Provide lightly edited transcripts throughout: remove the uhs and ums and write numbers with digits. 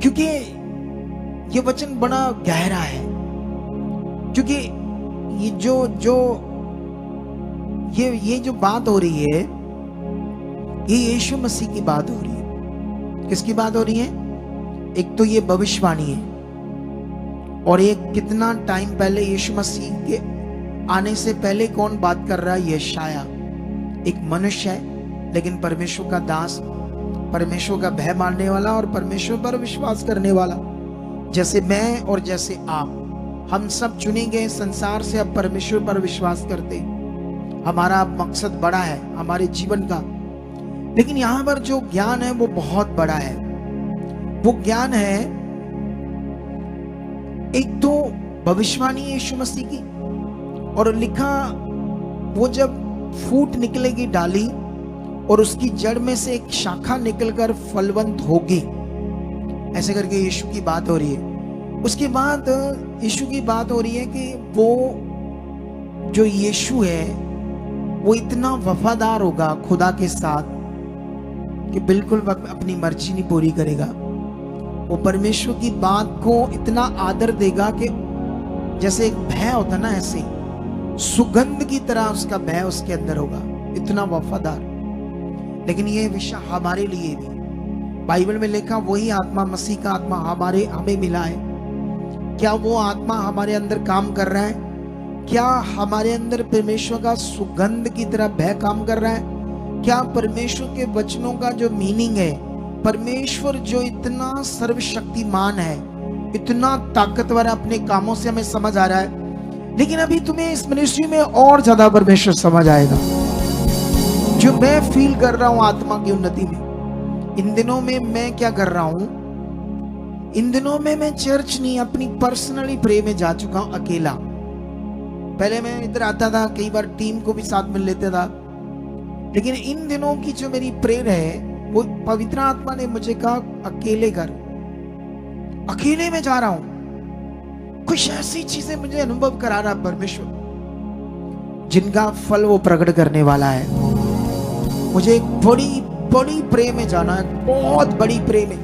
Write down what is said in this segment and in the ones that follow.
क्योंकि ये वचन बड़ा गहरा है, क्योंकि ये जो बात हो रही है, ये यीशु मसीह की बात हो रही है। किसकी बात हो रही है? एक तो ये भविष्यवाणी है, और एक कितना टाइम पहले यीशु मसीह के आने से पहले कौन बात कर रहा है? यशाया, एक मनुष्य है लेकिन परमेश्वर का दास, परमेश्वर का भय मानने वाला और परमेश्वर पर विश्वास करने वाला, जैसे मैं और जैसे आप। हम सब चुने गए संसार से अब परमेश्वर पर विश्वास करते। हमारा मकसद बड़ा है हमारे जीवन का, लेकिन यहां पर जो ज्ञान है वो बहुत बड़ा है। वो ज्ञान है, एक तो भविष्यवाणी यीशु मसीह की, और लिखा वो जब फूट निकलेगी डाली और उसकी जड़ में से एक शाखा निकलकर फलवंत होगी, ऐसे करके यीशु की बात हो रही है। उसके बाद यीशु की बात हो रही है कि वो जो यीशु है वो इतना वफादार होगा खुदा के साथ कि बिल्कुल अपनी मर्जी नहीं पूरी करेगा। वो परमेश्वर की बात को इतना आदर देगा कि जैसे एक भय होता ना, ऐसे सुगंध की तरह उसका भय उसके अंदर होगा, इतना वफादार। लेकिन ये विषय हमारे लिए भी बाइबल में लिखा, वही आत्मा, मसीह का आत्मा हमें मिला है। क्या वो आत्मा हमारे अंदर काम कर रहा है? क्या हमारे अंदर परमेश्वर का सुगंध की तरह भय काम कर रहा है? क्या परमेश्वर के वचनों का जो मीनिंग है, परमेश्वर जो इतना सर्वशक्तिमान है, इतना ताकतवर है, अपने कामों से हमें समझ आ रहा है। लेकिन अभी तुम्हें इस मिनिस्ट्री में और ज्यादा परमेश्वर समझ आएगा, जो मैं फील कर रहा हूं आत्मा की उन्नति में। इन दिनों में मैं क्या कर रहा हूं? इन दिनों में मैं चर्च नहीं, अपनी पर्सनली प्रे में जा चुका हूं अकेला। पहले मैं इधर आता था, कई बार टीम को भी साथ में लेता था, लेकिन इन दिनों की जो मेरी प्रेयर है वो पवित्र आत्मा ने मुझे कहा अकेले कर। अकेले में जा रहा हूं, कुछ ऐसी चीजें मुझे अनुभव करा रहा परमेश्वर, जिनका फल वो प्रकट करने वाला है। मुझे एक बड़ी बड़ी प्रे में जाना है, बहुत बड़ी प्रे में।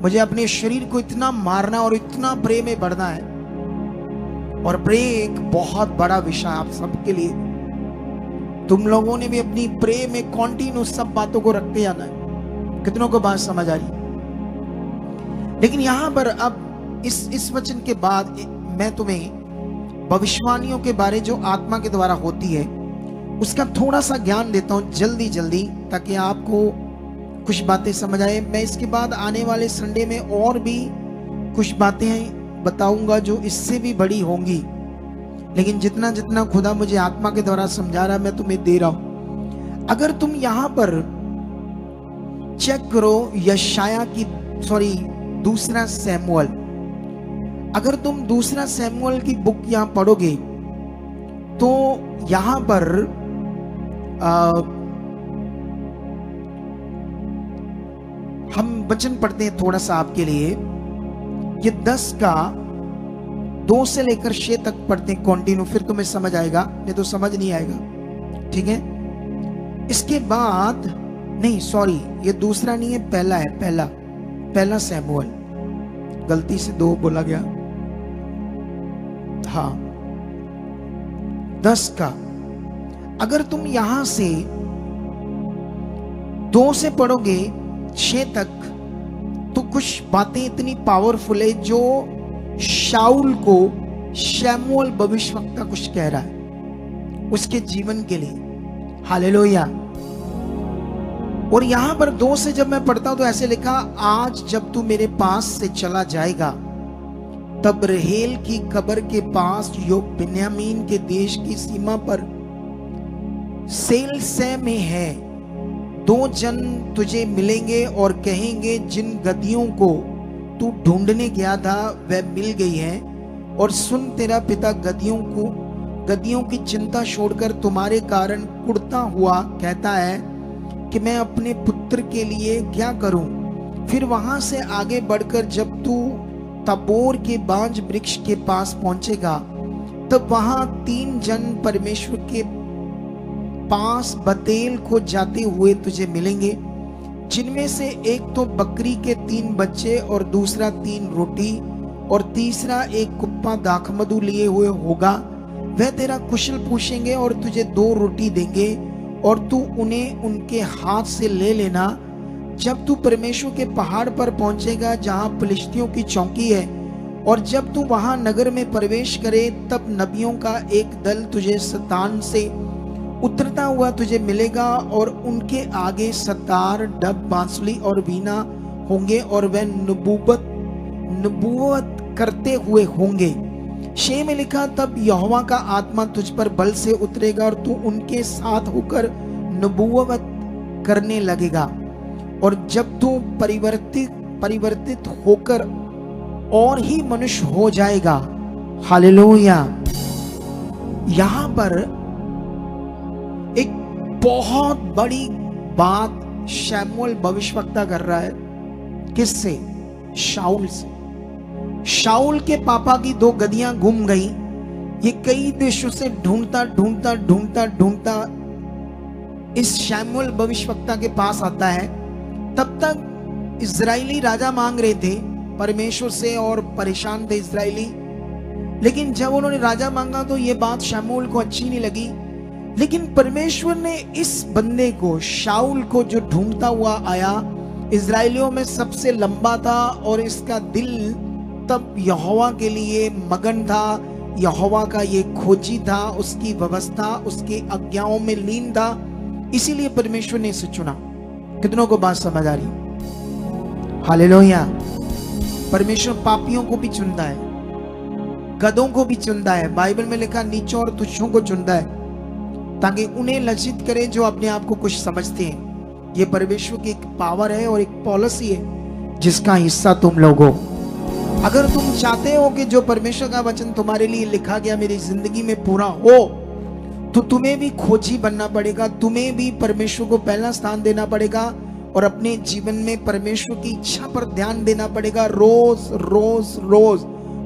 मुझे अपने शरीर को इतना मारना और इतना प्रे में बढ़ना है। और प्रे एक बहुत बड़ा विषय आप सबके लिए। तुम लोगों ने भी अपनी प्रे में कंटिन्यू सब बातों को रखते जाना है। कितनों को बात समझ आ रही? लेकिन यहां पर अब इस वचन के बाद मैं तुम्हें भविष्यवाणियों के बारे जो आत्मा के द्वारा होती है उसका थोड़ा सा ज्ञान देता हूं जल्दी जल्दी, ताकि आपको कुछ बातें समझ आए। मैं इसके बाद आने वाले संडे में और भी कुछ बातें बताऊंगा जो इससे भी बड़ी होंगी, लेकिन जितना जितना खुदा मुझे आत्मा के द्वारा समझा रहा है मैं तुम्हें दे रहा हूं। अगर तुम यहां पर चेक करो यशाया की, दूसरा सैमुअल, अगर तुम दूसरा सैमुअल की बुक यहां पढ़ोगे तो यहां पर हम वचन पढ़ते हैं थोड़ा सा आपके लिए। ये 10 का 2 से लेकर 6 तक पढ़ते हैं कंटिन्यू, फिर तुम्हें समझ आएगा, नहीं तो समझ नहीं आएगा, ठीक है। इसके बाद नहीं, सॉरी, ये दूसरा नहीं है, पहला है, पहला सैमुअल, गलती से 2 बोला गया, हाँ 10 का। अगर तुम यहां से 2 से पढ़ोगे 6 तक तो कुछ बातें इतनी पावरफुल है जो शाऊल को शमूएल भविष्यवक्ता कुछ कह रहा है उसके जीवन के लिए। हालेलुया। और यहां पर 2 से जब मैं पढ़ता हूं तो ऐसे लिखा, आज जब तू मेरे पास से चला जाएगा तब रहेल की कब्र के पास जो बिन्यामीन के देश की सीमा पर सेलसे में है, 2 जन तुझे मिलेंगे और कहेंगे जिन गद्दियों को तू ढूंढने गया था वह मिल गई है। और सुन, तेरा पिता गद्दियों की चिंता छोड़कर तुम्हारे कारण कुढ़ता हुआ कहता है कि मैं अपने पुत्र के लिए क्या करूं। फिर वहां से आगे बढ़कर जब तू तबोर के बांज वृक्ष के पास पहुंचेगा तब वहां 3 जन परमेश्वर के पास बतेल को जाते हुए तुझे मिलेंगे। जिनमें से एक तो बकरी के 3 बच्चे और दूसरा 3 रोटी और तीसरा एक कुप्पा दाखमधु लिए हुए होगा। वह तेरा कुशल पूछेंगे और तुझे 2 रोटी देंगे और तू उन्हें उनके हाथ से ले लेना। जब तू परमेश्वर के पहाड़ पर पहुंचेगा जहां फिलिस्तियों की चौकी है, और जब तू वहां नगर में प्रवेश करे, तब नबियों का एक दल तुझे सतान से उतरता हुआ तुझे मिलेगा और उनके आगे सतार, डब, बांसुरी और वीणा होंगे और वह नबूवत करते हुए होंगे। 6 में लिखा, तब यहोवा का आत्मा तुझ पर बल से उतरेगा और तू उनके साथ होकर नबूवत करने लगेगा। और जब तू परिवर्तित होकर और ही मनुष्य हो जाएगा। हालेलुया। यहां पर एक बहुत बड़ी बात शमूएल भविष्यवक्ता कर रहा है। किससे? शाऊल से। शाऊल के पापा की 2 गधियां गुम गई। ये कई देशों से ढूंढता इस शमूएल भविष्यवक्ता के पास आता है। तब तक इजरायली राजा मांग रहे थे परमेश्वर से और परेशान थे इजरायली। लेकिन जब उन्होंने राजा मांगा तो ये बात शमूएल को अच्छी नहीं लगी। लेकिन परमेश्वर ने इस बंदे को, शाऊल को, जो ढूंढता हुआ आया, इजरायलियों में सबसे लंबा था और इसका दिल तब यहोवा के लिए मगन था। यहोवा का ये खोजी था, उसकी व्यवस्था, उसके आज्ञाओं में लीन था। इसीलिए परमेश्वर ने इसे चुना। कितनों को बात समझ आ रही? हालेलुया। परमेश्वर पापियों को भी चुनता है, गधों को भी चुनता है। बाइबल में लिखा, नीचों और तुच्छों को चुनता है ताकि उन्हें लज्जित करे जो अपने आप को कुछ समझते हैं। ये परमेश्वर की एक पावर है और एक पॉलिसी है जिसका हिस्सा तुम लोग हो। अगर तुम चाहते हो कि जो परमेश्वर का वचन तुम्हारे लिए लिखा गया मेरी जिंदगी में पूरा हो, तो तुम्हें भी खोजी बनना पड़ेगा। तुम्हें भी परमेश्वर को पहला स्थान देना पड़ेगा और अपने जीवन में परमेश्वर की इच्छा पर ध्यान देना पड़ेगा। रोज रोज रोज।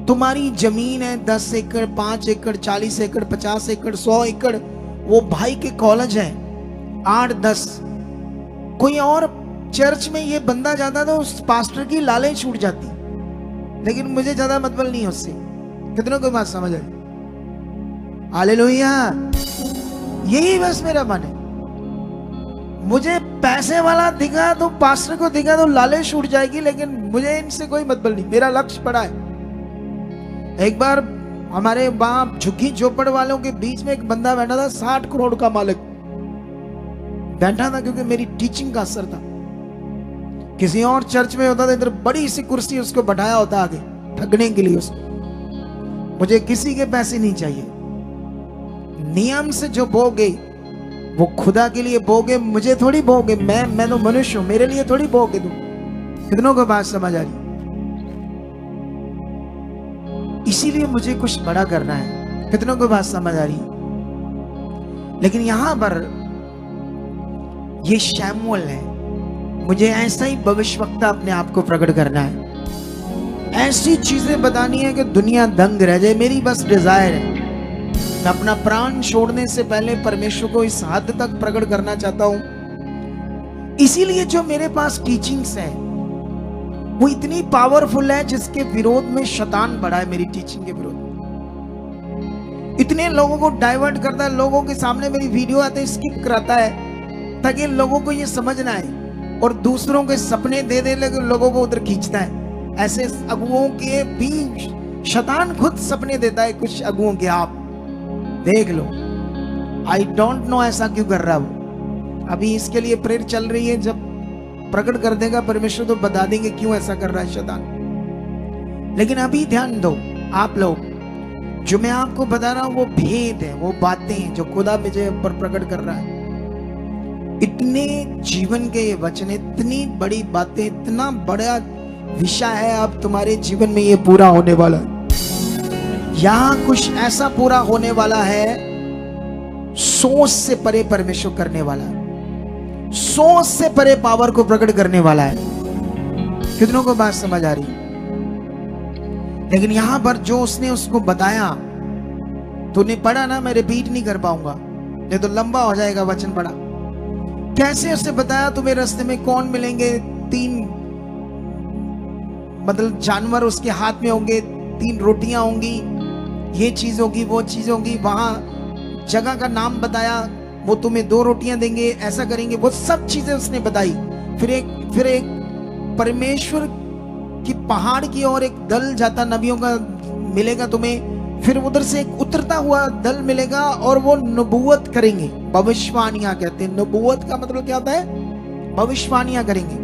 तुम्हारी जमीन है 10 एकड़, 5 एकड़, 40 एकड़, 50 एकड़, 100 एकड़, वो भाई के कॉलेज है 8-10। कोई और चर्च में ये बंदा जाता तो उस पास्टर की लालें छूट जाती, लेकिन मुझे ज्यादा मतलब नहीं उससे। कितनों को बात समझ आई? हालेलुया। यही बस मेरा मन है। मुझे पैसे वाला दिखा तो, पास्टर को दिखा तो लालें छूट जाएगी, लेकिन मुझे इनसे कोई मतलब नहीं। मेरा लक्ष्य बड़ा है। एक बार हमारे बाप झुग्गी झोपड़ वालों के बीच में एक बंदा बैठा था, 60 करोड़ का मालिक बैठा था, क्योंकि मेरी टीचिंग का असर था। किसी और चर्च में होता था, इधर बड़ी सी कुर्सी उसको बैठाया होता आगे ठगने के लिए उसको। मुझे किसी के पैसे नहीं चाहिए। नियम से जो भोगे वो खुदा के लिए भोगे, मुझे थोड़ी भोगे। मैं तो मनुष्य हूं, मेरे लिए थोड़ी भोगे तुम। कितनों को बात समझ आ रही? इसीलिए मुझे कुछ बड़ा करना है। कितनों को बात समझ आ रही? लेकिन यहां पर ये शमूएल है। मुझे ऐसा ही भविष्यवक्ता अपने आप को प्रकट करना है। ऐसी चीजें बतानी है कि दुनिया दंग रह जाए। मेरी बस डिजायर है। मैं अपना प्राण छोड़ने से पहले परमेश्वर को इस हद तक प्रकट करना चाहता हूं। इसीलिए जो मेरे पास टीचिंग्स है वो इतनी पावरफुल है, जिसके विरोध में शैतान बड़ा है। मेरी टीचिंग के विरोध में इतने लोगों को डाइवर्ट करता है। लोगों के सामने मेरी वीडियो आते है, स्किप कराता है ताकि लोगों को ये समझना है, और दूसरों के सपने दे दे लेकिन लोगों को उधर खींचता है। ऐसे अगुओं के भी शैतान खुद सपने देता है कुछ अगुओं के। आप देख लो। आई डोंट नो ऐसा क्यों कर रहा वो। अभी इसके लिए प्रेयर चल रही है। जब प्रकट कर देगा परमेश्वर तो बता देंगे क्यों ऐसा कर रहा है शैतान। लेकिन अभी ध्यान दो आप लोग, जो मैं आपको बता रहा हूं वो भेद है, वो बातें हैं जो खुदा मुझे ऊपर प्रकट कर रहा है। इतने जीवन के ये वचन, इतनी बड़ी बातें, इतना बड़ा विषय है। अब तुम्हारे जीवन में ये पूरा होने वाला है। यहां कुछ ऐसा पूरा होने वाला है, सोच से परे परमेश्वर करने वाला है। सोच से परे पावर को प्रकट करने वाला है। कितनों को बात समझ आ रही? लेकिन यहां पर जो उसने उसको बताया, तूने पढ़ा ना, मैं रिपीट नहीं कर पाऊंगा, नहीं तो लंबा हो जाएगा वचन पढ़ा। कैसे उसने बताया तुम्हें रास्ते में कौन मिलेंगे, 3 मतलब जानवर उसके हाथ में होंगे, 3 रोटियां होंगी, ये चीज होगी, वो चीज होगी। वहां जगह का नाम बताया, वो तुम्हें 2 रोटियां देंगे, ऐसा करेंगे, वो सब चीजें उसने बताई। फिर एक परमेश्वर की पहाड़ की ओर एक दल जाता नबियों का मिलेगा तुम्हें, फिर उधर से एक उतरता हुआ दल मिलेगा और वो नबूवत करेंगे, भविष्यवाणियां कहते हैं। नबूवत का मतलब क्या होता है? भविष्यवाणियां करेंगे।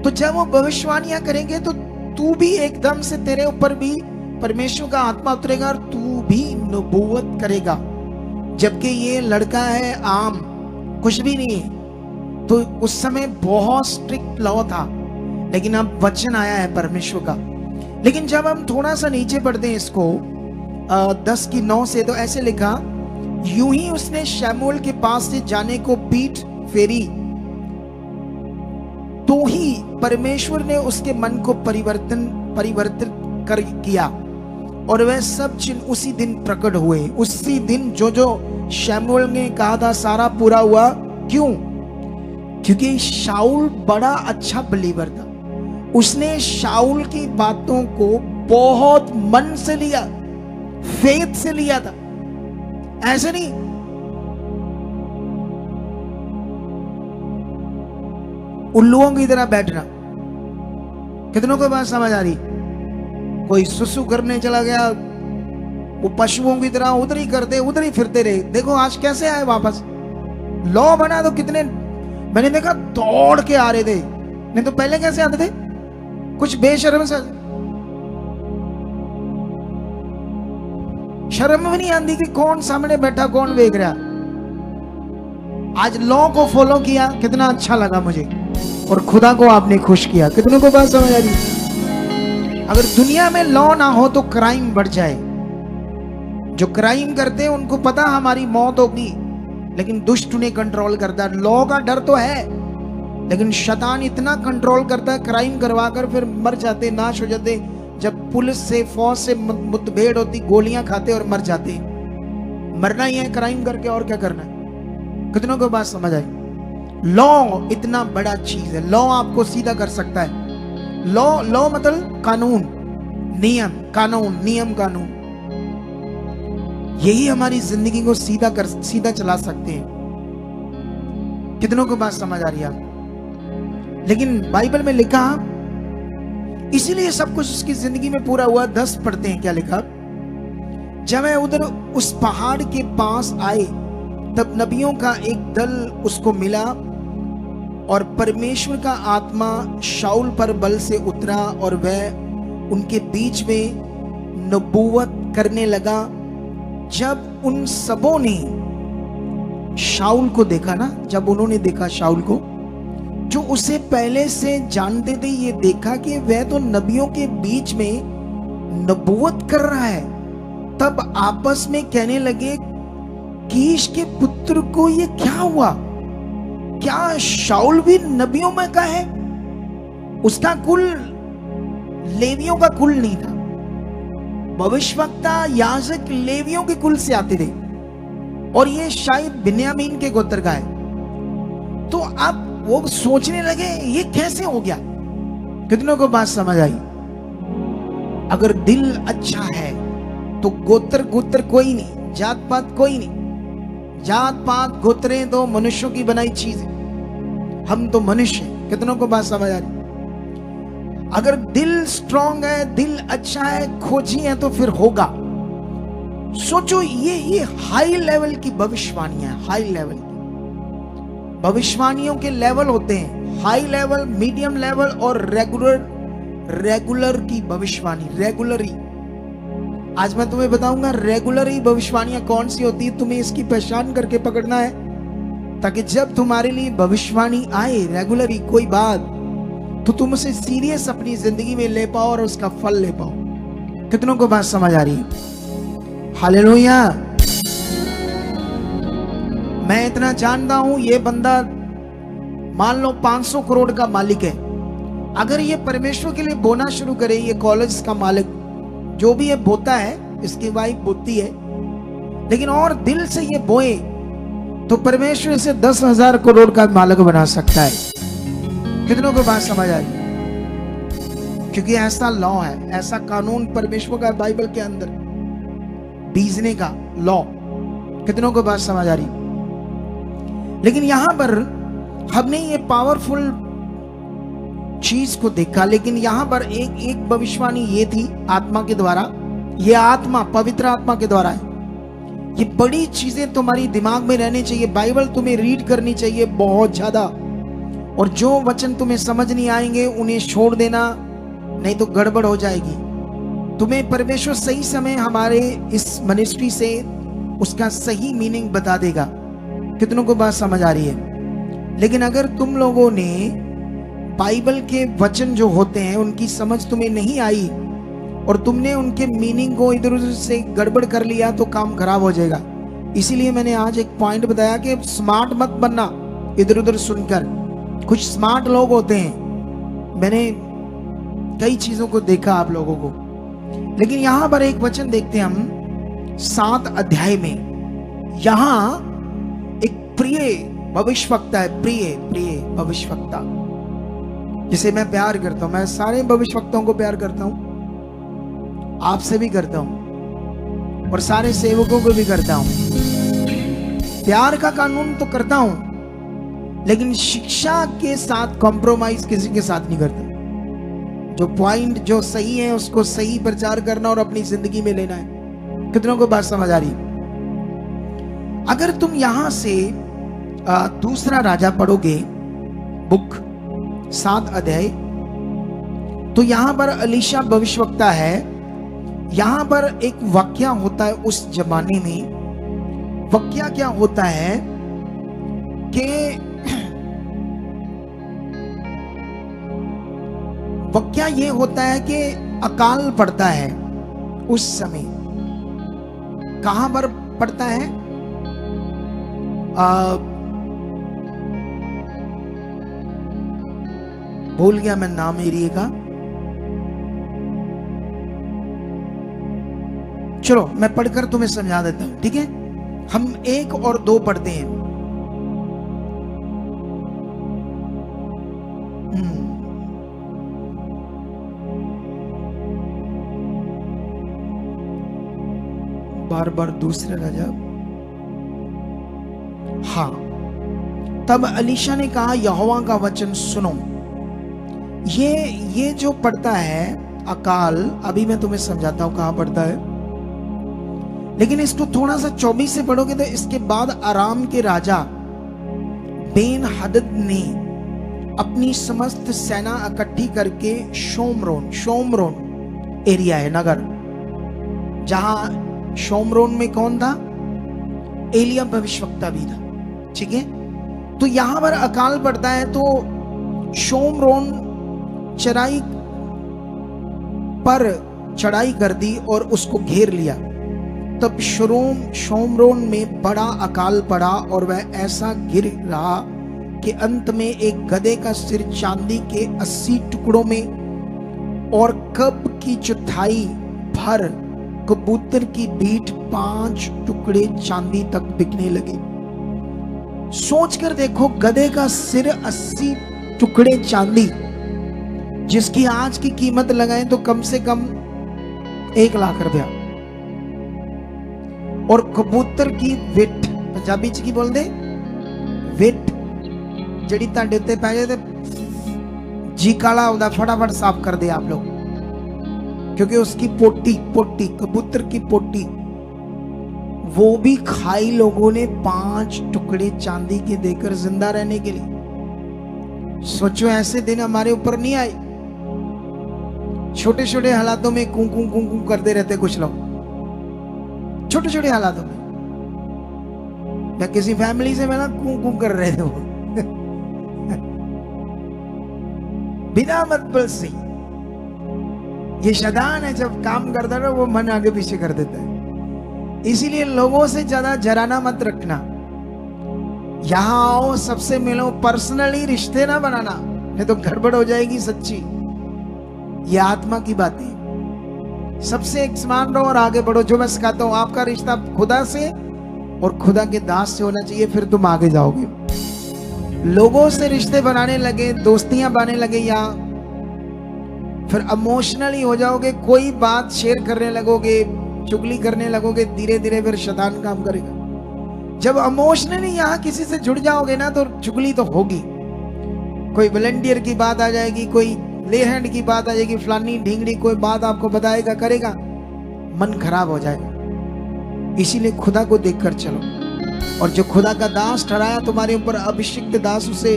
तो जब वो भविष्यवाणियां करेंगे तो तू भी एकदम से, तेरे ऊपर भी परमेश्वर का आत्मा उतरेगा और तू भी नबूवत करेगा। जबकि ये लड़का है आम, कुछ भी नहीं है। तो उस समय बहुत स्ट्रिक्ट लॉ था, लेकिन अब वचन आया है परमेश्वर का। लेकिन जब हम थोड़ा सा नीचे पढ़ते हैं इसको 10:9 से, तो ऐसे लिखा, यूं ही उसने शमूएल के पास से जाने को पीठ फेरी तो ही परमेश्वर ने उसके मन को परिवर्तित कर किया और वह सब चिन्ह उसी दिन प्रकट हुए। उसी दिन जो जो शमूएल ने कहा था सारा पूरा हुआ। क्यों? क्योंकि शाऊल बड़ा अच्छा बिलीवर था। उसने शाऊल की बातों को बहुत मन से लिया, फेथ से लिया था, ऐसे नहीं। उल्लुओं की तरह बैठना। कितनों को बात समझ आ रही? कोई सुसु करने चला गया, वो पशुओं की तरह उधर ही करते उधर ही फिरते रहे। देखो आज कैसे आए वापस। लॉ बना तो कितने मैंने देखा दौड़ के आ रहे थे, नहीं तो पहले कैसे आते थे? कुछ बेशर्म से, शर्म भी नहीं आती कि कौन सामने बैठा कौन देख रहा। आज लॉ को फॉलो किया, कितना अच्छा लगा मुझे, और खुदा को आपने खुश किया। कितनों को बात समझ आ रही? अगर दुनिया में लॉ ना हो तो क्राइम बढ़ जाए। जो क्राइम करते हैं उनको पता हमारी मौत होगी, लेकिन दुष्ट उन्हें कंट्रोल करता है। लॉ का डर तो है, लेकिन शैतान इतना कंट्रोल करता है, क्राइम करवा कर फिर मर जाते, नाश हो जाते। जब पुलिस से फौज से मुठभेड़ होती, गोलियां खाते और मर जाते। मरना ही है क्राइम करके, और क्या करना है। कितनों को बात समझ आई? लॉ इतना बड़ा चीज है। लॉ आपको सीधा कर सकता है। लॉ मतलब कानून, नियम, कानून, नियम, कानून। यही हमारी जिंदगी को सीधा चला सकते हैं। कितनों को बात समझ आ रही है? लेकिन बाइबल में लिखा, इसीलिए सब कुछ उसकी जिंदगी में पूरा हुआ। 10 पढ़ते हैं क्या लिखा। जब वह उधर उस पहाड़ के पास आए तब नबियों का एक दल उसको मिला और परमेश्वर का आत्मा शाऊल पर बल से उतरा और वह उनके बीच में नबूवत करने लगा। जब उन सबों ने शाऊल को देखा ना, जब उन्होंने देखा शाऊल को, जो उसे पहले से जानते थे, ये देखा कि वह तो नबियों के बीच में नबूवत कर रहा है, तब आपस में कहने लगे, कीश के पुत्र को ये क्या हुआ? क्या शाऊल भी नबियों में का है? उसका कुल लेवियों का कुल नहीं था। भविष्यवक्ता याजक लेवियों के कुल से आते थे, और ये शायद बिन्यामीन के गोत्र का है। तो अब वो सोचने लगे ये कैसे हो गया। कितनों को बात समझ आई? अगर दिल अच्छा है तो गोत्र कोई नहीं, जात पात कोई नहीं। जात पात गोत्रें तो मनुष्यों की बनाई चीज है, हम तो मनुष्य हैं। कितनों को बात समझ आ रही? अगर दिल स्ट्रांग है, दिल अच्छा है, खोजी है, तो फिर होगा। सोचो ये हाई लेवल की भविष्यवाणियां, हाई लेवल की भविष्यवाणियों के लेवल होते हैं, हाई लेवल, मीडियम लेवल और रेगुलर की भविष्यवाणी, रेगुलरी। आज मैं तुम्हें बताऊंगा रेगुलर ही भविष्यवाणियां कौन सी होती है। तुम्हें इसकी पहचान करके पकड़ना है, ताकि जब तुम्हारे लिए भविष्यवाणी आए रेगुलरी कोई बात, तो तुम उसे सीरियस अपनी जिंदगी में ले पाओ और उसका फल ले पाओ। कितनों को बात समझ आ रही है? हालेलुया। मैं इतना जानता हूं, ये बंदा मान लो 500 करोड़ का मालिक है। अगर ये परमेश्वर के लिए बोना शुरू करे, ये कॉलेज का मालिक जो भी है बोता है, इसकी वाइफ बोती है, लेकिन और दिल से ये बोए तो परमेश्वर इसे 10,000 करोड़ का मालिक बना सकता है। कितनों को बात समझ आई? क्योंकि ऐसा लॉ है, ऐसा कानून परमेश्वर का बाइबल के अंदर, बीजने का लॉ। कितनों को बात समझ आ रही? लेकिन यहां पर हमने ये पावरफुल चीज को देखा, लेकिन यहां पर एक भविष्यवाणी ये थी आत्मा के द्वारा। ये आत्मा पवित्र आत्मा के द्वारा है। ये बड़ी चीजें तुम्हारी दिमाग में रहनी चाहिए। बाइबल तुम्हें रीड करनी चाहिए बहुत ज्यादा, और जो वचन तुम्हें समझ नहीं आएंगे उन्हें छोड़ देना, नहीं तो गड़बड़ हो जाएगी। तुम्हें परमेश्वर सही समय हमारे इस मिनिस्ट्री से उसका सही मीनिंग बता देगा। कितनों को बात समझ आ रही है? लेकिन अगर तुम लोगों ने बाइबल के वचन जो होते हैं उनकी समझ तुम्हें नहीं आई और तुमने उनके मीनिंग को इधर उधर से गड़बड़ कर लिया तो काम खराब हो जाएगा। इसीलिए मैंने आज एक पॉइंट बताया कि स्मार्ट मत बनना इधर उधर सुनकर। कुछ स्मार्ट लोग होते हैं, मैंने कई चीजों को देखा आप लोगों को। लेकिन यहां पर एक वचन देखते हैं हम 7 अध्याय में। यहां एक प्रिय भविष्यवक्ता है, प्रिय भविष्यवक्ता, जिसे मैं प्यार करता हूं। मैं सारे भविष्यवक्ताओं को प्यार करता हूं, आपसे भी करता हूं और सारे सेवकों को भी करता हूं। प्यार का कानून तो करता हूं, लेकिन शिक्षा के साथ कॉम्प्रोमाइज किसी के साथ नहीं करता। जो पॉइंट जो सही है उसको सही प्रचार करना और अपनी जिंदगी में लेना है। कितनों को बात समझ आ रही? अगर तुम यहां से दूसरा राजा पढ़ोगे बुक 7 अध्याय, तो यहां पर एलीशा भविष्यवक्ता है। यहां पर एक वाक्या होता है उस जमाने में। वाक्या क्या होता है कि वाक्या ये होता है कि अकाल पड़ता है उस समय। कहां पर पड़ता है? भूल गया मैं नाम एरिया का। चलो मैं पढ़कर तुम्हें समझा देता हूं, ठीक है? हम 1 और 2 पढ़ते हैं। बार बार दूसरा राजा। हाँ, तब एलीशा ने कहा, यहोवा का वचन सुनो। ये जो पड़ता है अकाल, अभी मैं तुम्हें समझाता हूं कहां पड़ता है। लेकिन इसको थोड़ा सा 24 से पढ़ोगे तो इसके बाद आराम के राजा बेन हदद ने अपनी समस्त सेना इकट्ठी करके शोमरोन एरिया है नगर, जहां शोमरोन में कौन था? एलिया भविष्यवक्ता भी था, ठीक है? तो यहां पर अकाल पड़ता है तो शोमरोन चढ़ाई पर चढ़ाई कर दी और उसको घेर लिया। तब शोमरोन में बड़ा अकाल पड़ा और वह ऐसा गिर रहा कि अंत में एक गधे का सिर चांदी के 80 टुकड़ों में और कब की चौथाई भर कबूतर की बीट 5 टुकड़े चांदी तक बिकने लगे। सोचकर देखो, गधे का सिर 80 टुकड़े चांदी, जिसकी आज की कीमत लगाएं तो कम से कम 1 लाख रुपया। और कबूतर की विट, पंजाबी च की बोल दे, विट जड़ी ताडे उत्ते पै जाए जी काला होता, फटाफट साफ कर दे आप लोग, क्योंकि उसकी पोटी कबूतर की पोटी वो भी खाई लोगों ने 5 टुकड़े चांदी के देकर जिंदा रहने के लिए। सोचो ऐसे दिन हमारे ऊपर नहीं आए। छोटे छोटे हालातों में कूं कूं कूं कूं करते रहते कुछ लोग, छोटे छोटे हालातों में। मैं किसी फैमिली से मिला, कूं कूं कर रहे थे वो बिना मतलब से। ये शैतान है, जब काम करता है वो मन आगे पीछे कर देता है। इसीलिए लोगों से ज्यादा जराना मत रखना। यहां आओ, सबसे मिलो, पर्सनली रिश्ते ना बनाना, नहीं तो गड़बड़ हो जाएगी सच्ची। ये आत्मा की बातें। सबसे एक समान रहो और आगे बढ़ो। जो मैं सिखाता हूं, आपका रिश्ता खुदा से और खुदा के दास से होना चाहिए, फिर तुम आगे जाओगे। लोगों से रिश्ते बनाने लगे, दोस्तियां बनाने लगे, या फिर इमोशनली हो जाओगे, कोई बात शेयर करने लगोगे, चुगली करने लगोगे, धीरे धीरे फिर शैतान काम करेगा। जब इमोशनली यहाँ किसी से जुड़ जाओगे ना, तो चुगली तो होगी। कोई वॉलंटियर की बात आ जाएगी, कोई ले हैंड की बात आ जाएगी, फलानी ढींगड़ी कोई बात आपको बताएगा, करेगा, मन खराब हो जाएगा। इसीलिए खुदा को देखकर चलो, और जो खुदा का दास ठहराया तुम्हारे ऊपर, अभिषिक्त दास, उसे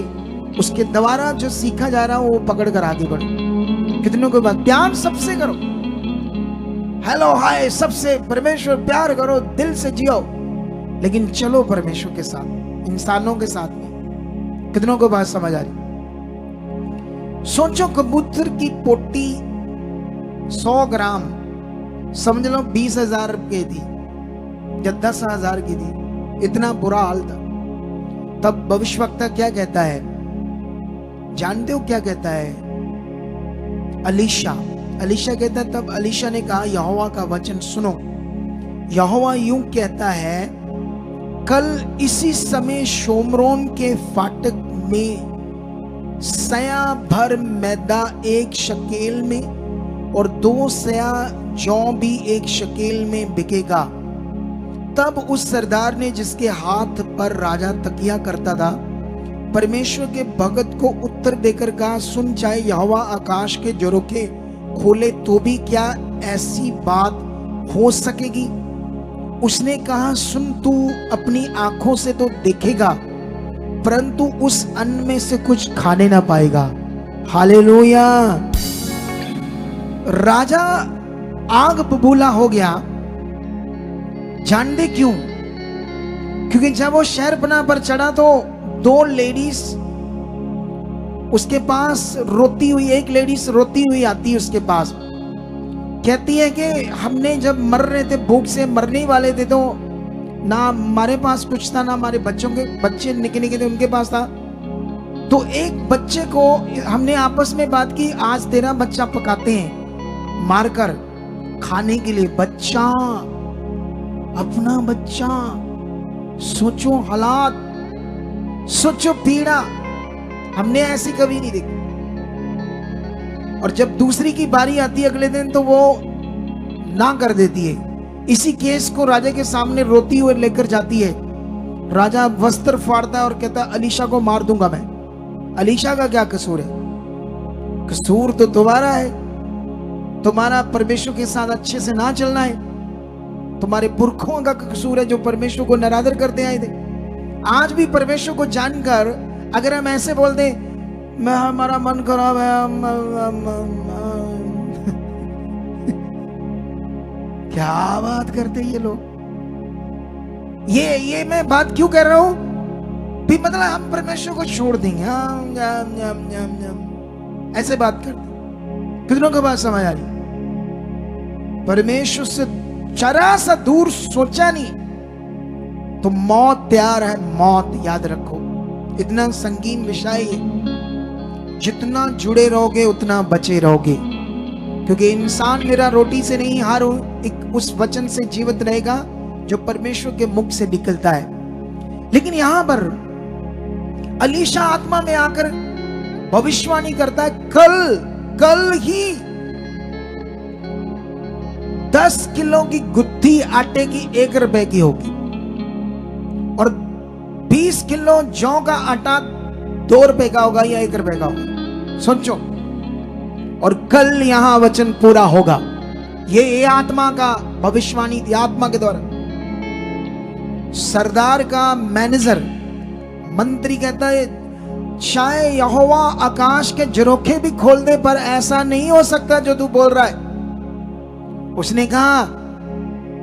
उसके द्वारा जो सीखा जा रहा हो वो पकड़ कर आगे बढ़ो। कितनों के बाद प्यार सबसे करो, हेलो हाय सबसे, परमेश्वर प्यार करो, दिल से जियो, लेकिन चलो परमेश्वर के साथ, इंसानों के साथ में। कितनों को बात समझ आ रही? सोचो, कबूतर की पोटी 100 ग्राम समझ लो 20,000 रुपये थी या 10,000 की थी, इतना बुरा हाल था। तब भविष्यवक्ता क्या कहता है, जानते हो क्या कहता है? अलीशा कहता है, तब अलीशा ने कहा, यहोवा का वचन सुनो। यहोवा यूं कहता है, कल इसी समय शोमरोन के फाटक में सया भर मैदा 1 शकेल में और 2 सया जौ भी 1 शकेल में बिकेगा। तब उस सरदार ने, जिसके हाथ पर राजा तकिया करता था, परमेश्वर के भगत को उत्तर देकर कहा, सुन, चाहे यहोवा आकाश के झरोखे खोले तो भी क्या ऐसी बात हो सकेगी? उसने कहा, सुन, तू अपनी आंखों से तो देखेगा, परंतु उस अन्न में से कुछ खाने ना पाएगा। हालेलुया। राजा आग बबूला हो गया। जानते क्यों? क्योंकि जब वो शहरपनाह पर चढ़ा तो 2 लेडीज उसके पास रोती हुई, एक लेडीज रोती हुई आती है उसके पास, कहती है कि हमने जब मर रहे थे, भूख से मरने वाले थे, तो ना हमारे पास कुछ था, ना हमारे बच्चे निके निके थे उनके पास था। तो एक बच्चे को हमने आपस में बात की, आज तेरा बच्चा पकाते हैं मारकर खाने के लिए। बच्चा, अपना बच्चा, सोचो हालात, सोचो पीड़ा, हमने ऐसी कभी नहीं देखी। और जब दूसरी की बारी आती है अगले दिन, तो वो ना कर देती है। इसी केस को राजा के सामने रोती हुए लेकर जाती है। राजा वस्त्र फाड़ता है और कहता है, अलीशा को मार दूंगा मैं। अलीशा का क्या कसूर है? कसूर तो तुम्हारा है, तुम्हारा परमेश्वर के साथ अच्छे से ना चलना है, तुम्हारे पुरखों का कसूर है जो परमेश्वर को निरादर करते आए थे। आज भी परमेश्वर को जानकर अगर हम ऐसे बोल दें, मैं हमारा मन खराब है, क्या बात करते ये लोग। ये मैं बात क्यों कर रहा हूं भी, मतलब हम परमेश्वर को छोड़ देंगे, ऐसे बात करते। कितनों को बात समझ आ रही? परमेश्वर से जरा सा दूर सोचा नहीं तो मौत तैयार है। मौत याद रखो, इतना संगीन विषय है, जितना जुड़े रहोगे उतना बचे रहोगे। क्योंकि इंसान मेरा रोटी से नहीं, हर एक उस वचन से जीवित रहेगा जो परमेश्वर के मुख से निकलता है। लेकिन यहां पर अलीशा आत्मा में आकर भविष्यवाणी करता है, कल ही 10 किलो की गुत्थी आटे की 1 रुपए की होगी और 20 किलो जौ का आटा 2 रुपए का होगा या 1 रुपए का होगा। सोचो, और कल यहां वचन पूरा होगा। ये आत्मा का भविष्यवाणी थी, आत्मा के द्वारा। सरदार का मैनेजर, मंत्री कहता है, चाहे यहोवा आकाश के झरोखे भी खोल दे, पर ऐसा नहीं हो सकता जो तू बोल रहा है। उसने कहा,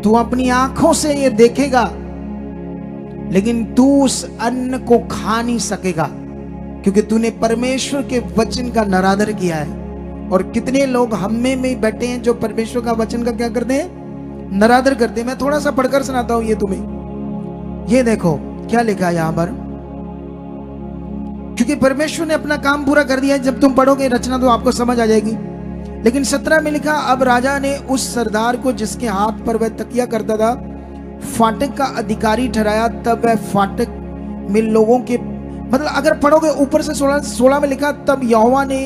तू अपनी आंखों से ये देखेगा, लेकिन तू उस अन्न को खा नहीं सकेगा, क्योंकि तूने परमेश्वर के वचन का निरादर किया है। और कितने लोग हम में बैठे हैं जो परमेश्वर का वचन का क्या करते हैं? निरादर करते हैं। मैं थोड़ा सा पढ़कर सुनाता हूं ये तुम्हें। ये देखो क्या लिखा है यहां पर, क्योंकि परमेश्वर ने अपना काम पूरा कर दिया है। जब तुम पढ़ोगे रचना तो आपको समझ आ जाएगी। लेकिन 17 में लिखा, अब राजा ने उस सरदार को जिसके हाथ पर वह तकिया करता था फाटक का अधिकारी ठहराया, तब वह फाटक में लोगों के, मतलब अगर पढ़ोगे ऊपर से 16 में लिखा, तब यहोवा ने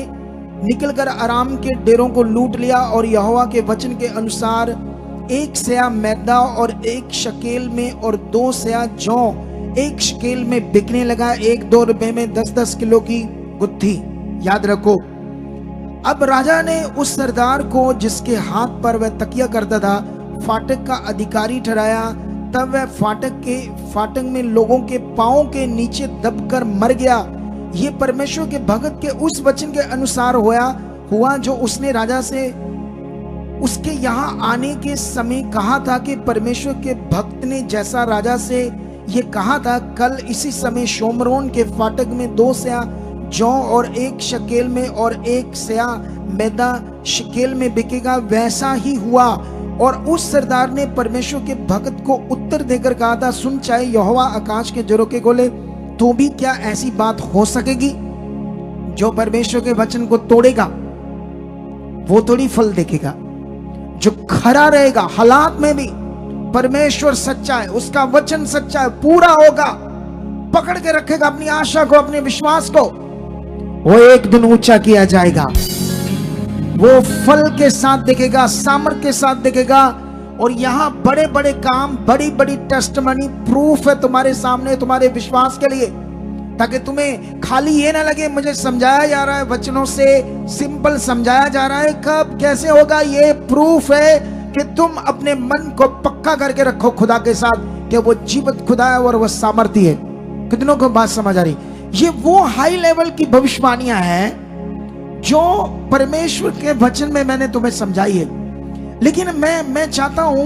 निकलकर अराम के डेरों को लूट लिया और यहोवा के वचन के अनुसार 1 सेया मैदा और 1 शकेल में और 2 सेया जौ 1 शकेल में बिकने लगा, 1-2 रुपए में 10-10 किलो की गुत्थी। याद रखो, अब राजा ने उस सरदार को जिसके हाथ पर वह तकिया करता था फाटक का अधिकारी ठहराया, तब वह फाटक में लोगों के पांवों के नीचे दबकर मर गया। ये परमेश्वर के भक्त के उस वचन के अनुसार हुआ जो उसने राजा से उसके यहाँ आने के समय कहा था कि परमेश्वर के भक्त ने जैसा राजा से ये कहा था, कल इसी समय शोमरोन के फाटक में 2 सेया जौ और 1 शकेल में और 1 सेया मैदा शकेल में बिकेगा, वैसा ही हुआ। और उस सरदार ने परमेश्वर के भक्त को उत्तर देकर कहा था, सुन, चाहे यहोवा आकाश के झरोखे खोले तो भी क्या ऐसी बात हो सकेगी? जो परमेश्वर के वचन को तोड़ेगा वो थोड़ी फल देखेगा। जो खरा रहेगा हालात में भी, परमेश्वर सच्चा है, उसका वचन सच्चा है, पूरा होगा, पकड़ के रखेगा अपनी आशा को, अपने विश्वास को, वो एक दिन ऊंचा किया जाएगा। वो फल के साथ दिखेगा, सामर्थ के साथ दिखेगा। और यहां बड़े बड़े काम, बड़ी बड़ी टेस्टमनी, प्रूफ है तुम्हारे सामने, तुम्हारे विश्वास के लिए, ताकि तुम्हें खाली ये ना लगे मुझे समझाया जा रहा है वचनों से, सिंपल समझाया जा रहा है, कब कैसे होगा। ये प्रूफ है कि तुम अपने मन को पक्का करके रखो खुदा के साथ कि वो जीवित खुदा है और वो सामर्थी है। कितनों को बात समझ आ रही? ये वो हाई लेवल की भविष्यवाणियां हैं जो परमेश्वर के वचन में मैंने तुम्हें समझाई है। लेकिन मैं चाहता हूं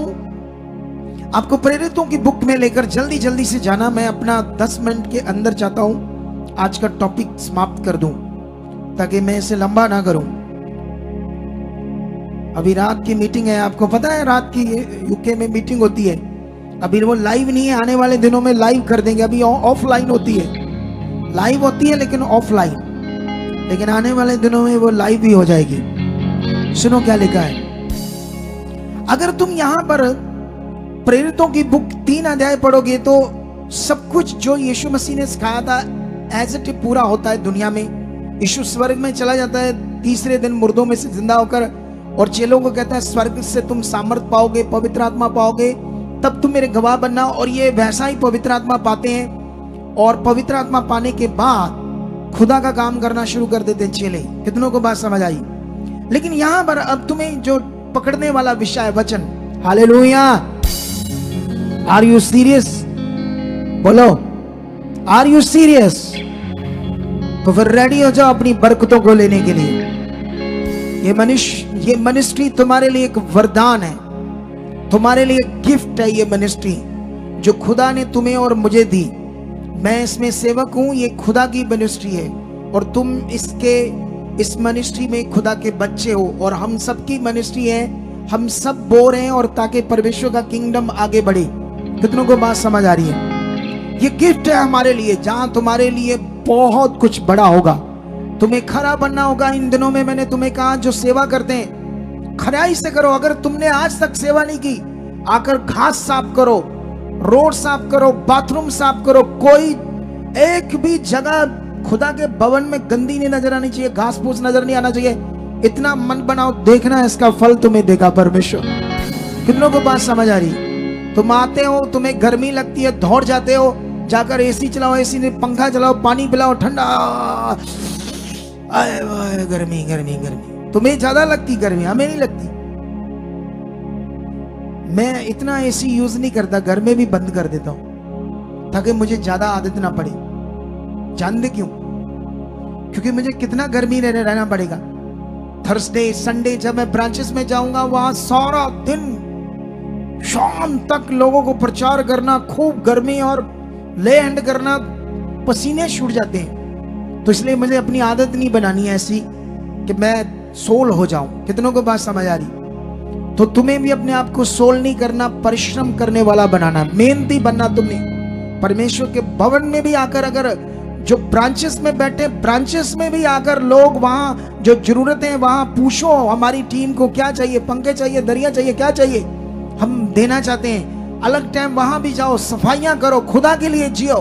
आपको प्रेरितों की बुक में लेकर जल्दी से जाना। मैं अपना 10 मिनट के अंदर चाहता हूं आज का टॉपिक समाप्त कर दूं, ताकि मैं इसे लंबा ना करूं। अभी रात की मीटिंग है, आपको पता है रात की यूके में मीटिंग होती है। अभी वो लाइव नहीं है, आने वाले दिनों में लाइव कर देंगे। अभी ऑफलाइन होती है, लाइव होती है लेकिन ऑफलाइन, लेकिन आने वाले दिनों में वो लाइव भी हो जाएगी। सुनो क्या लिखा है। अगर तुम यहां पर प्रेरितों की बुक 3 अध्याय पढ़ोगे तो सब कुछ जो यीशु मसीह ने सिखाया था एज इट पूरा होता है दुनिया में। यीशु स्वर्ग में चला जाता है, तीसरे दिन मुर्दों में से जिंदा होकर, और चेलों को कहता है स्वर्ग से तुम सामर्थ पाओगे, पवित्र आत्मा पाओगे, तब तुम मेरे गवाह बनना। और ये वैसा ही पवित्र आत्मा पाते हैं, और पवित्र आत्मा पाने के बाद खुदा का काम करना शुरू कर देते हैं चेले। कितनों को बात समझ आई? लेकिन यहां पर अब तुम्हें जो पकड़ने वाला विषय है वचन। हालेलुया! Are you serious? बोलो, आर यू सीरियस? तो फिर रेडी हो जाओ अपनी बरकतों को लेने के लिए। ये मिनिस्ट्री तुम्हारे लिए एक वरदान है, तुम्हारे लिए गिफ्ट है। ये मिनिस्ट्री जो खुदा ने तुम्हें और मुझे दी, मैं इसमें सेवक हूं। ये खुदा की मिनिस्ट्री है और तुम इस मिनिस्ट्री में खुदा के बच्चे हो, और हम सबकी मिनिस्ट्री है। हम सब बोर हैं और ताकि परमेश्वर का किंगडम आगे बढ़े। कितनों को बात समझ आ रही है? ये गिफ्ट है हमारे लिए, जहां तुम्हारे लिए बहुत कुछ बड़ा होगा। तुम्हें खरा बनना होगा। इन दिनों में मैंने तुम्हें कहा जो सेवा करते हैं खराई से करो। अगर तुमने आज तक सेवा नहीं की, आकर घास साफ करो, रोड साफ करो, बाथरूम साफ करो। कोई एक भी जगह खुदा के भवन में गंदी नहीं नजर आनी चाहिए, घास फूस नजर नहीं आना चाहिए। इतना मन बनाओ, देखना इसका फल तुम्हें देगा परमेश्वर। कितनों को बात समझ आ रही? तुम आते हो, तुम्हें गर्मी लगती है, दौड़ जाते हो, जाकर एसी चलाओ, एसी ने पंखा चलाओ, पानी पिलाओ, ठंडा, आए गर्मी गर्मी गर्मी। तुम्हें ज्यादा लगती गर्मी, हमें नहीं लगती। मैं इतना एसी यूज नहीं करता, घर में भी बंद कर देता हूं ताकि मुझे ज्यादा आदत ना पड़े। जानते क्यों? क्योंकि मुझे कितना गर्मी रहना पड़ेगा। थर्सडे संडे जब मैं ब्रांचेस में जाऊंगा, वहां सारा दिन शाम तक लोगों को प्रचार करना, खूब गर्मी और ले हैंड करना, पसीने छूट जाते हैं। तो इसलिए मुझे अपनी आदत नहीं बनानी है ऐसी कि मैं सोल हो जाऊं। कितनों को बात समझ आ रही? तो तुम्हें भी अपने आप को सोल नहीं करना, परिश्रम करने वाला बनाना, मेहनती बनना। तुमने परमेश्वर के भवन में भी आकर, अगर जो ब्रांचेस में बैठे, ब्रांचेस में भी आकर लोग वहां जो जरूरतें हैं वहां पूछो, हमारी टीम को क्या चाहिए, पंखे चाहिए, दरिया चाहिए, क्या चाहिए, हम देना चाहते हैं। अलग टाइम वहां भी जाओ, सफाइयां करो, खुदा के लिए जियो,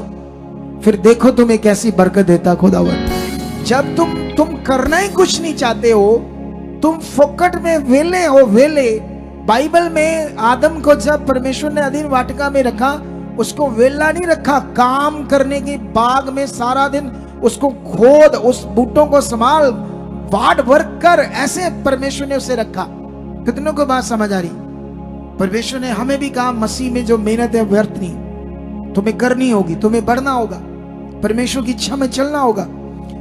फिर देखो तुम्हें कैसी बरकत देता खुदावन। जब तुम करना ही कुछ नहीं चाहते हो, तुम फोकट में वेले हो, वेले। बाइबल में आदम को जब परमेश्वर ने अधीन वाटिका में रखा, उसको वेला नहीं रखा, काम करने की बाग में सारा दिन उसको खोद, उस बूटों को संभाल, वाट वर्क कर, ऐसे परमेश्वर ने उसे रखा। कितनों को बात समझ आ रही? परमेश्वर ने हमें भी कहा मसीह में जो मेहनत है व्यर्थ नहीं, तुम्हें करनी होगी, तुम्हें बढ़ना होगा, परमेश्वर की इच्छा में चलना होगा।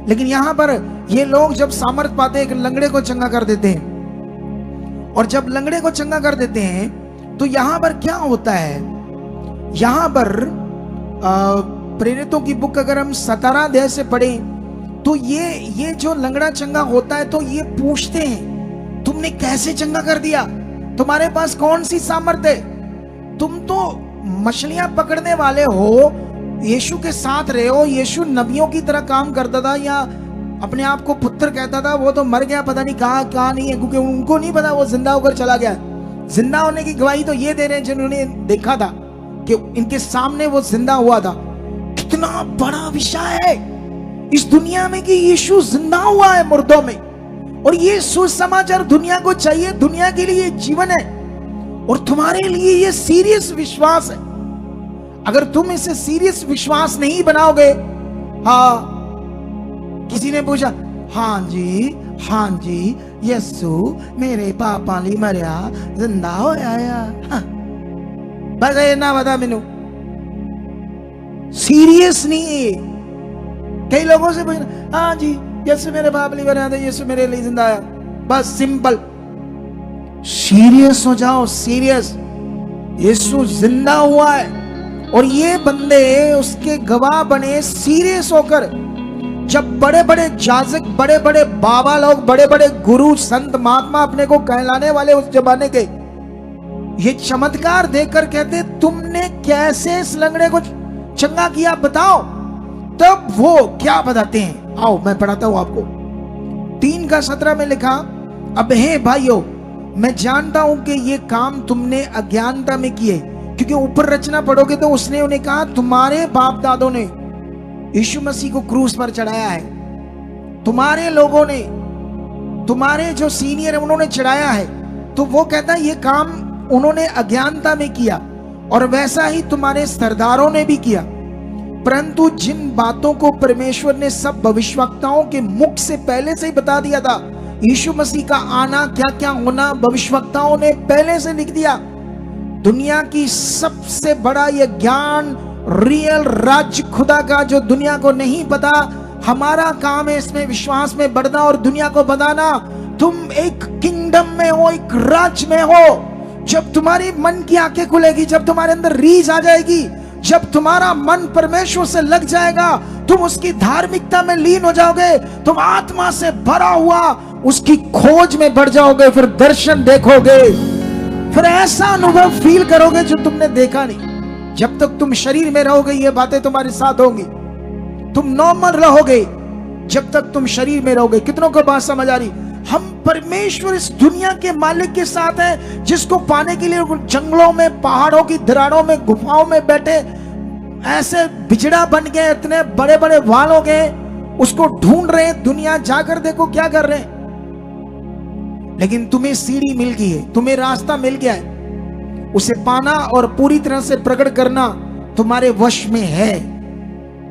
लेकिन यहां पर ये लोग जब सामर्थ पाते हैं, एक लंगड़े को चंगा कर देते हैं, और जब लंगड़े को चंगा कर देते हैं तो यहां पर क्या होता है? यहां पर प्रेरितों की बुक अगर हम 17 अध्याय से पढ़ें तो ये जो लंगड़ा चंगा होता है तो ये पूछते हैं, तुमने कैसे चंगा कर दिया? तुम्हारे पास कौन सी सामर्थ है? तुम तो मछलियां पकड़ने वाले हो, यीशु के साथ रहे हो, यीशु नबियों की तरह काम करता था, या अपने आप को पुत्र कहता था, वो तो मर गया, पता नहीं कहाँ नहीं है, क्योंकि उनको नहीं पता वो जिंदा होकर चला गया। जिंदा होने की गवाही तो ये दे रहे हैं जिन्होंने देखा था कि इनके सामने वो जिंदा हुआ था। कितना बड़ा विषय है इस दुनिया में कि यीशु जिंदा हुआ है मुर्दों में, और ये सुसमाचार दुनिया को चाहिए, दुनिया के लिए जीवन है, और तुम्हारे लिए ये सीरियस विश्वास है। अगर तुम इसे सीरियस विश्वास नहीं बनाओगे, हाँ, किसी ने पूछा, हाँ जी यीशु मेरे पापा लिए मरिया, जिंदा होया, हाँ, बस ये ना बता मैनू, सीरियस नहीं है। कई लोगों से पूछना, हाँ जी यीशु मेरे बाप लिए मरिया था, यीशु मेरे लिए जिंदा आया, बस सिंपल। सीरियस हो जाओ, सीरियस। यीशु जिंदा हुआ है, और ये बंदे उसके गवाह बने सीरियस होकर। जब बड़े बड़े जाजक, बड़े बड़े बाबा लोग, बड़े बड़े गुरु संत महात्मा अपने को कहलाने वाले उस जमाने के, ये चमत्कार देखकर कहते, तुमने कैसे इस लंगड़े को चंगा किया बताओ? तब वो क्या बताते हैं, आओ मैं पढ़ाता हूं आपको। 3:17 में लिखा, अब हे भाइयों, मैं जानता हूं कि ये काम तुमने अज्ञानता में किए, क्योंकि ऊपर रचना पढ़ोगे तो उसने उन्हें कहा, तुम्हारे बाप दादों ने यीशु मसीह को क्रूस पर चढ़ाया है, तुम्हारे लोगों ने, तुम्हारे जो सीनियर है उन्होंने चढ़ाया है। तो वो कहता है ये काम उन्होंने अज्ञानता में किया, और वैसा ही तुम्हारे सरदारों ने भी किया। परंतु जिन बातों को परमेश्वर ने सब भविष्यवक्ताओं के मुख से पहले से ही बता दिया था, यीशु मसीह का आना, क्या क्या होना, भविष्यवक्ताओं ने पहले से लिख दिया। दुनिया की सबसे बड़ा ये ज्ञान, रियल राज्य खुदा का, जो दुनिया को नहीं पता, हमारा काम है इसमें विश्वास में बढ़ना और दुनिया को बताना। तुम एक किंगडम में हो, एक राज्य में हो। जब तुम्हारी मन की आंखें खुलेगी, जब तुम्हारे अंदर रीझ आ जाएगी, जब तुम्हारा मन परमेश्वर से लग जाएगा, तुम उसकी धार्मिकता में लीन हो जाओगे, तुम आत्मा से भरा हुआ उसकी खोज में बढ़ जाओगे, फिर दर्शन देखोगे, फिर ऐसा अनुभव फील करोगे जो तुमने देखा नहीं। जब तक तुम शरीर में रहोगे ये बातें तुम्हारे साथ होंगी, तुम नॉर्मल रहोगे जब तक तुम शरीर में रहोगे। कितनों को बात समझ आ रही? हम परमेश्वर इस दुनिया के मालिक के साथ हैं, जिसको पाने के लिए जंगलों में, पहाड़ों की दरारों में, गुफाओं में बैठे ऐसे बिजड़ा बन गए, इतने बड़े बड़े वाल हो गए, उसको ढूंढ रहे हैं। दुनिया जाकर देखो क्या कर रहे हैं। लेकिन तुम्हें सीढ़ी मिल गई है, तुम्हें रास्ता मिल गया है, उसे पाना और पूरी तरह से प्रकट करना तुम्हारे वश में है।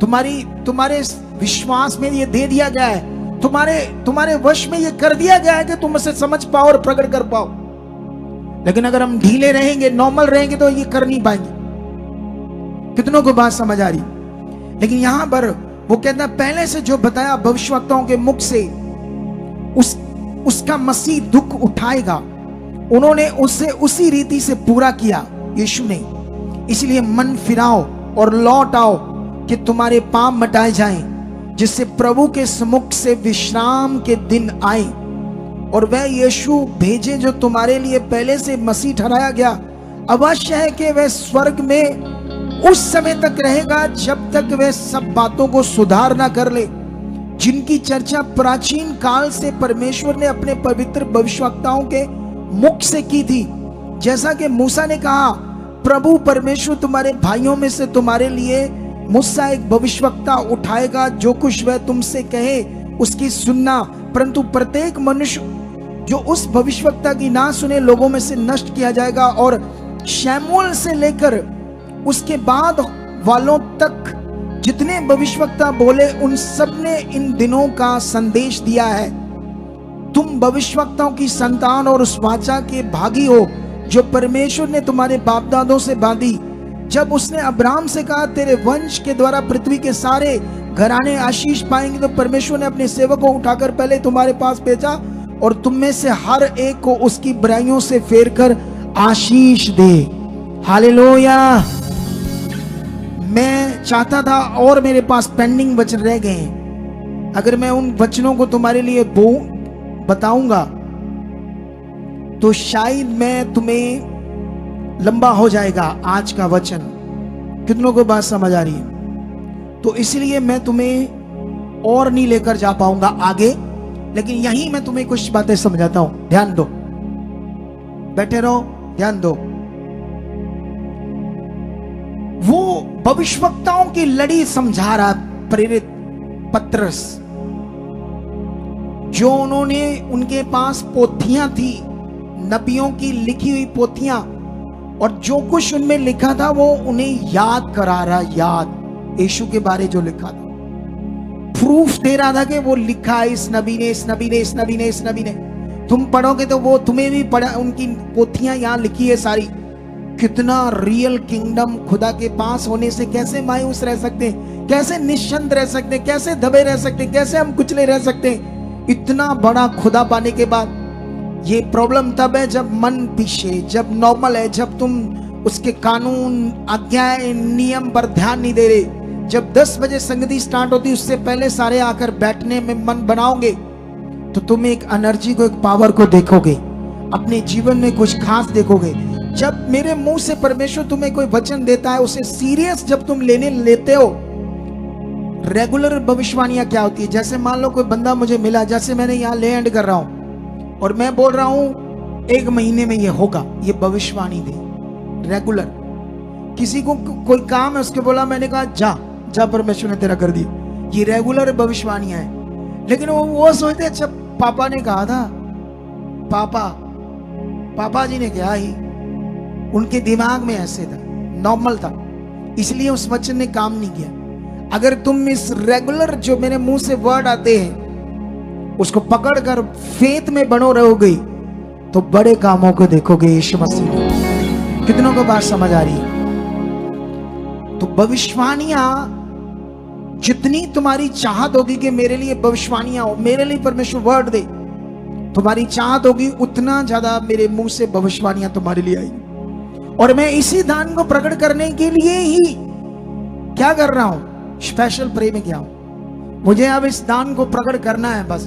तुम्हारे विश्वास में ये दे दिया गया है, तुम्हारे वश में ये कर दिया गया है कि तुम उसे समझ पाओ और प्रकट कर पाओ। लेकिन अगर हम ढीले रहेंगे, नॉर्मल रहेंगे, तो ये कर नहीं पाएंगे। कितनों को बात समझ आ रही? लेकिन यहां पर वो कहता है, पहले से जो बताया भविष्यवक्ताओं के मुख से, उसका मसीह दुख उठाएगा। उन्होंने उसे उसी रीति से पूरा किया यीशु ने। इसलिए मन फिराओ और लौट आओ कि तुम्हारे पाप मिटाए जाएं, जिससे प्रभु के सम्मुख से विश्राम के दिन आए, और वह यीशु भेजे जो तुम्हारे लिए पहले से मसीह ठहराया गया। अवश्य है कि वह स्वर्ग में उस समय तक रहेगा जब तक वह सब बातों को सुधार ना कर ले, जिनकी चर्चा प्राचीन काल से परमेश्वर ने अपने पवित्र भविष्यवक्ताओं के मुख से की थी। जैसा कि मूसा ने कहा, प्रभु परमेश्वर तुम्हारे भाइयों में से तुम्हारे लिए मुझसे एक भविष्यवक्ता उठाएगा, जो कुछ वह तुमसे कहे उसकी सुनना, परंतु प्रत्येक मनुष्य जो उस भविष्यवक्ता की ना सुने लोगों में से नष्ट किया जाएगा। और शमूएल से लेकर उसके बाद वालों तक जितने भविष्यवक्ता बोले उन सब ने इन दिनों का संदेश दिया है। तुम भविष्यवक्ताओं की संतान और उस वाचा के भागी हो जो परमेश्वर ने तुम्हारे बाप दादों से बांधी। जब उसने अब्राहम से कहा तेरे वंश के द्वारा पृथ्वी के सारे घराने आशीष पाएंगे, तो परमेश्वर ने अपने सेवक को उठाकर पहले तुम्हारे पास भेजा और तुम में से हर एक को उसकी बुराइयों से फेर कर आशीष दे। हालेलुया। मैं चाहता था और मेरे पास पेंडिंग वचन रह गए हैं। अगर मैं उन वचनों को तुम्हारे लिए बताऊंगा तो शायद मैं तुम्हें लंबा हो जाएगा आज का वचन। कितनों को बात समझ आ रही है? तो इसलिए मैं तुम्हें और नहीं लेकर जा पाऊंगा आगे, लेकिन यहीं मैं तुम्हें कुछ बातें समझाता हूं। ध्यान दो, बैठे रहो, ध्यान दो। वो भविष्यवक्ताओं की लड़ी समझा रहा प्रेरित पत्रस, जो उन्होंने उनके पास पोथियां थी, नबियों की लिखी हुई पोथियां, और जो कुछ उनमें लिखा था वो उन्हें याद करा रहा, याद यीशु के बारे जो लिखा था, प्रूफ दे रहा था कि वो लिखा है इस नबी ने, इस नबी ने, इस नबी ने, इस नबी ने। तुम पढ़ोगे तो वो तुम्हें भी पढ़ा, उनकी पोथियां यहां लिखी है सारी। कितना रियल किंगडम खुदा के पास होने से कैसे मायूस रह सकते हैं, कैसे निश्चिंत रह सकते हैं, कैसे दबे रह सकते हैं, कैसे हम कुचले रह सकते हैं। इतना बड़ा खुदा पाने के बाद ये प्रॉब्लम तब है जब मन पीछे, जब नॉर्मल है, जब तुम उसके कानून, आज्ञा, नियम पर ध्यान नहीं दे रहे। जब 10 बजे संगति स्टार्ट होती उससे पहले सारे आकर बैठने में मन बनाओगे तो तुम एक एनर्जी को, एक पावर को देखोगे, अपने जीवन में कुछ खास देखोगे। जब मेरे मुंह से परमेश्वर तुम्हें कोई वचन देता है उसे सीरियस जब तुम लेते हो। रेगुलर भविष्यवाणियां क्या होती है? जैसे मान लो कोई बंदा मुझे मिला, जैसे मैंने यहाँ ले एंड कर रहा हूं और मैं बोल रहा हूं 1 महीने में ये होगा, ये भविष्यवाणी थी रेगुलर। किसी को कोई काम है, उसके बोला, मैंने कहा जा जा परमेश्वर ने तेरा कर दिया, ये रेगुलर भविष्यवाणियां हैं। लेकिन वो सोचते अच्छा पापा ने कहा था, पापा जी ने कहा ही, उनके दिमाग में ऐसे था, नॉर्मल था, इसलिए उस वचन ने काम नहीं किया। अगर तुम इस रेगुलर जो मेरे मुंह से वर्ड आते हैं उसको पकड़कर फेथ में बनो रहोगे तो बड़े कामों को देखोगे यीशु मसीह में। कितनों को बात समझ आ रही है? तो भविष्यवाणियां जितनी तुम्हारी चाहत होगी कि मेरे लिए भविष्यवाणियां हो, मेरे लिए परमेश्वर वर्ड दे, तुम्हारी चाहत होगी उतना ज्यादा मेरे मुंह से भविष्यवाणियां तुम्हारे लिए आएगी। और मैं इसी दान को प्रकट करने के लिए ही क्या कर रहा हूं, स्पेशल प्रे में क्या हूं, मुझे अब इस दान को प्रकट करना है, बस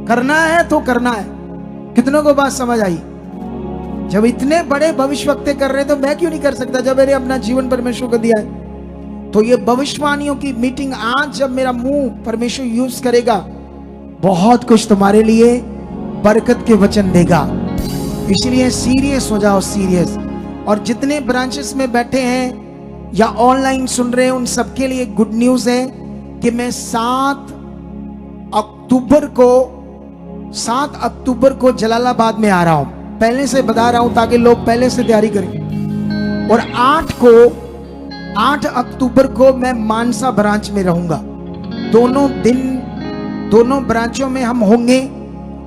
करना है तो करना है। कितनों को बात समझ आई? जब इतने बड़े भविष्यवक्ता कर रहे हैं तो मैं क्यों नहीं कर सकता, जब मैंने अपना जीवन परमेश्वर को दिया है। तो ये भविष्यवाणियों की मीटिंग आज जब मेरा मुंह परमेश्वर यूज करेगा, बहुत कुछ तुम्हारे लिए बरकत के वचन देगा। इसलिए सीरियस हो जाओ, सीरियस। और जितने ब्रांचेस में बैठे हैं या ऑनलाइन सुन रहे हैं उन सबके लिए गुड न्यूज है कि मैं 7 अक्टूबर को जलालाबाद में आ रहा हूं। पहले से बता रहा हूं ताकि लोग पहले से तैयारी करें। और 8 अक्टूबर को मैं मानसा ब्रांच में रहूंगा। दोनों दिन दोनों ब्रांचों में हम होंगे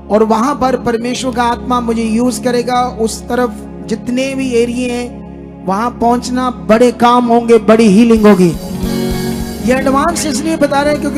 और वहां पर परमेश्वर का आत्मा मुझे यूज करेगा। उस तरफ जितने भी एरिया हैं वहां पहुंचना, बड़े काम होंगे, बड़ी हीलिंग होगी। ये एडवांस इसलिए बता रहे हैं क्योंकि